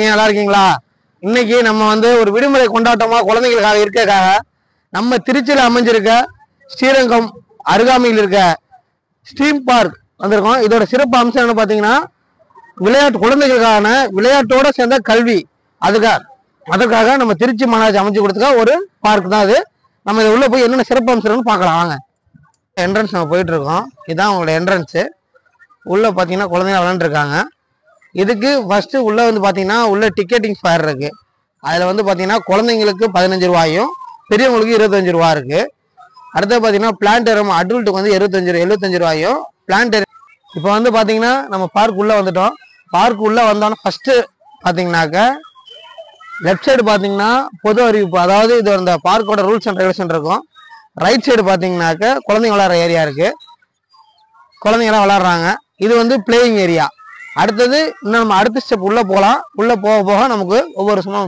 நல்லா இருக்கீங்களா? இன்னைக்கு நம்ம வந்து ஒரு விடுமுறை கொண்டாட்டமா குழந்தைகளுக்காக இருக்கக்காக நம்ம திருச்சியில் அமைஞ்சிருக்க ஸ்ரீரங்கம் அருகாமையில் இருக்க ஸ்டீம் பார்க் வந்திருக்கோம். இதோட சிறப்பு அம்சம் என்ன பார்த்தீங்கன்னா, விளையாட்டு குழந்தைகளுக்கான விளையாட்டோட சேர்ந்த கல்வி. அதுக்காக நம்ம திருச்சி மாநகராட்சி அமைச்சு கொடுத்துக்க ஒரு பார்க் தான் அது. நம்ம இதை உள்ள போய் என்னென்ன சிறப்பு அம்சம்னு பார்க்கலாம் வாங்க. என்ட்ரன்ஸ் நம்ம போயிட்டு இருக்கோம். இதுதான் உங்களோட என்ட்ரன்ஸு. உள்ள பார்த்தீங்கன்னா குழந்தைங்க விளையாண்டுருக்காங்க. இதுக்கு ஃபர்ஸ்ட் உள்ள வந்து பார்த்தீங்கன்னா உள்ள டிக்கெட்டிங் ஃபேர் இருக்கு. அதில் வந்து பார்த்தீங்கன்னா குழந்தைங்களுக்கு 15 ரூபாயும் பெரியவங்களுக்கு 25 ரூபா இருக்கு. அடுத்து பார்த்தீங்கன்னா பிளான்டேரியம் அடல்ட்டுக்கு வந்து 75 ரூபாயும் பிளான்டேரியம். இப்போ வந்து பார்த்தீங்கன்னா நம்ம பார்க் உள்ள வந்துட்டோம். பார்க் உள்ள வந்தோன்னா ஃபர்ஸ்ட் பார்த்தீங்கன்னாக்க லெஃப்ட் சைடு பார்த்தீங்கன்னா பொது அறிவிப்பு, அதாவது இது அந்த பார்க்கோட ரூல்ஸ் அண்ட் ரெகுலேஷன் இருக்கும். ரைட் சைடு பார்த்தீங்கன்னாக்க குழந்தைங்க விளையாடுற ஏரியா இருக்கு. குழந்தைங்களாம் விளையாடுறாங்க. இது வந்து பிளேயிங் ஏரியா. அடுத்தது இன்னும் நம்ம அடுத்த ஸ்டெப் உள்ள போகலாம். உள்ள போக போக நமக்கு ஒவ்வொரு சும்மா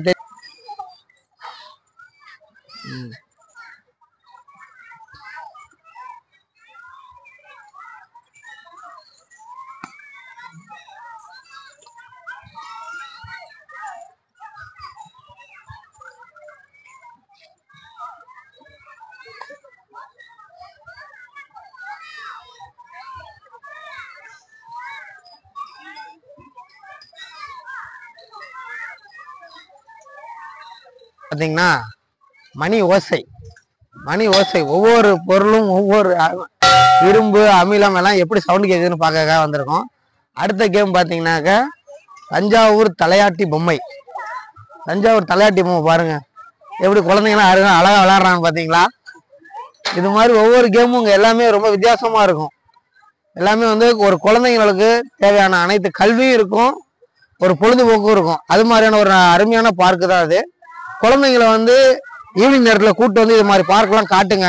பார்த்தீங்கன்னா மணி ஓசை ஒவ்வொரு பொருளும் ஒவ்வொரு இரும்பு அமிலம் எல்லாம் எப்படி சவுண்டு கேட்குதுன்னு பார்க்க வந்திருக்கோம். அடுத்த கேம் பார்த்தீங்கன்னாக்க தஞ்சாவூர் தலையாட்டி பொம்மை பாருங்க எப்படி குழந்தைங்களாம் அழகா விளையாடுறாங்க பார்த்தீங்களா. இது மாதிரி ஒவ்வொரு கேமும் இங்கே எல்லாமே ரொம்ப வித்தியாசமா இருக்கும். எல்லாமே வந்து ஒரு குழந்தைங்களுக்கு தேவையான அனைத்து கல்வியும் இருக்கும், ஒரு பொழுதுபோக்கும் இருக்கும். அது மாதிரியான ஒரு அருமையான பார்க்கு தான் அது. குழந்தைங்களை வந்து ஈவினிங் நேரத்தில் கூப்பிட்டு வந்து இது மாதிரி பார்க்கெல்லாம் காட்டுங்க.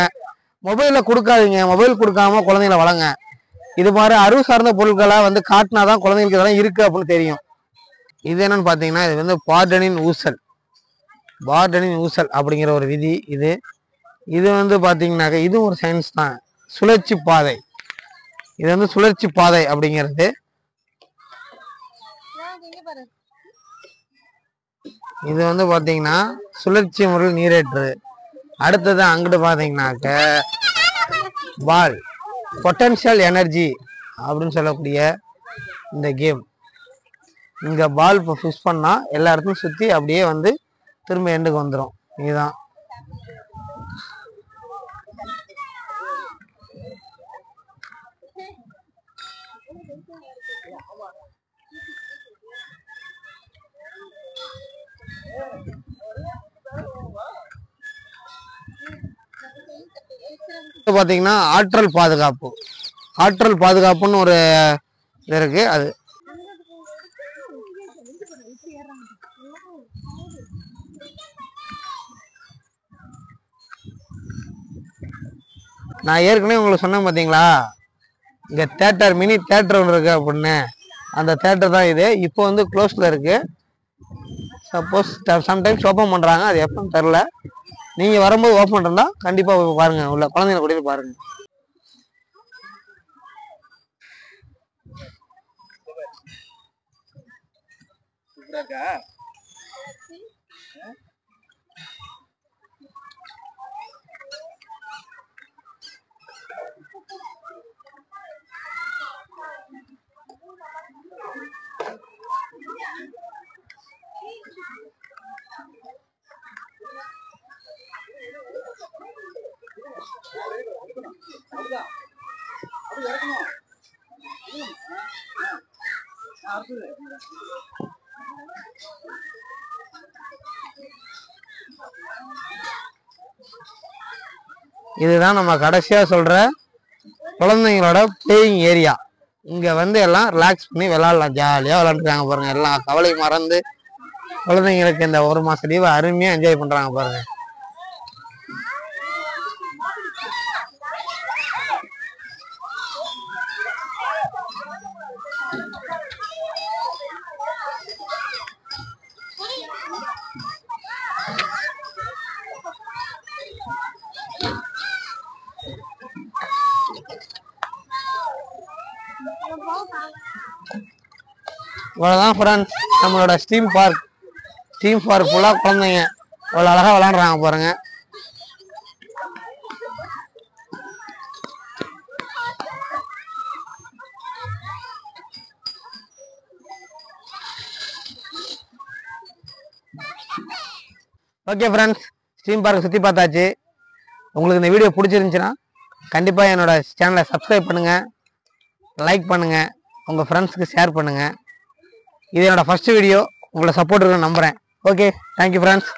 மொபைலில் கொடுக்காதீங்க. மொபைல் கொடுக்காம குழந்தைங்களை வளங்க. இது மாதிரி அறிவு சார்ந்த பொருட்களை வந்து காட்டினாதான் குழந்தைங்களுக்கு இதெல்லாம் இருக்கு அப்படின்னு தெரியும். இது என்னன்னு பார்த்தீங்கன்னா, இது வந்து பார்டனின் ஊசல் அப்படிங்கிற ஒரு விதி. இது வந்து பார்த்தீங்கன்னாக்க இது ஒரு சயின்ஸ் தான். சுழற்சி பாதை. இது வந்து சுழற்சி பாதை அப்படிங்கிறது. இது வந்து பார்த்தீங்கன்னா சுழற்சி முறையில் நீரேற்று. அடுத்தது அங்கிட்டு பார்த்தீங்கன்னாக்க பால் பொட்டன்ஷியல் எனர்ஜி அப்படின்னு சொல்லக்கூடிய இந்த கேம். இங்கே பால் இப்போ ஃபிஷ் பண்ணால் எல்லா இடத்தையும் சுற்றி அப்படியே வந்து திரும்ப எண்டுக்கு வந்துடும். இதுதான் பார்த்தீங்கன்னா ஆற்றல் பாதுகாப்புன்னு ஒரு இது இருக்கு. அது நான் ஏற்கனவே உங்களுக்கு சொன்னேன் பார்த்தீங்களா, இங்கே தேட்டர் மினி தேட்டர் ஒன்று இருக்கு அப்படின்னு. அந்த தேட்டர் தான் இது. இப்போ வந்து க்ளோஸ்ல இருக்கு. சப்போஸ் சம்டைம்ஸ் ஓப்பன் பண்ணுறாங்க. அது எப்போன்னு தெரில. நீங்கள் வரும்போது ஓப்பன் இருந்தால் கண்டிப்பாக பாருங்க. உள்ள குழந்தைங்களை கூட்டிட்டு பாருங்க. இதுதான் நம்ம கடைசியா சொல்ற குழந்தைங்களோட பிளேயிங் ஏரியா. இங்க வந்து எல்லாம் ரிலாக்ஸ் பண்ணி விளையாடலாம். ஜாலியா விளையாண்டுருக்காங்க பாருங்க. எல்லாம் கவலை மறந்து குழந்தைங்களுக்கு இந்த ஒரு மாசம் லீவை அருமையா என்ஜாய் பண்றாங்க பாருங்க. இவ்வளவுதான் ஃப்ரெண்ட்ஸ் நம்மளோட ஸ்டீம் பார்க். ஸ்டீம் பார்க் ஃபுல்லாக குழந்தைங்க அவ்வளோ அழகாக விளாண்டுறாங்க பாருங்க. ஓகே ஃப்ரெண்ட்ஸ், ஸ்டீம் பார்க் சுற்றி பார்த்தாச்சு. உங்களுக்கு இந்த வீடியோ பிடிச்சிருந்துச்சுன்னா கண்டிப்பாக என்னோட சேனலை சப்ஸ்கிரைப் பண்ணுங்கள், லைக் பண்ணுங்கள், உங்கள் ஃப்ரெண்ட்ஸுக்கு ஷேர் பண்ணுங்கள். இது என்னோடய ஃபஸ்ட்டு வீடியோ, உங்களோட சப்போர்ட் இருக்குன்னு நம்புகிறேன். Okay, thank you friends.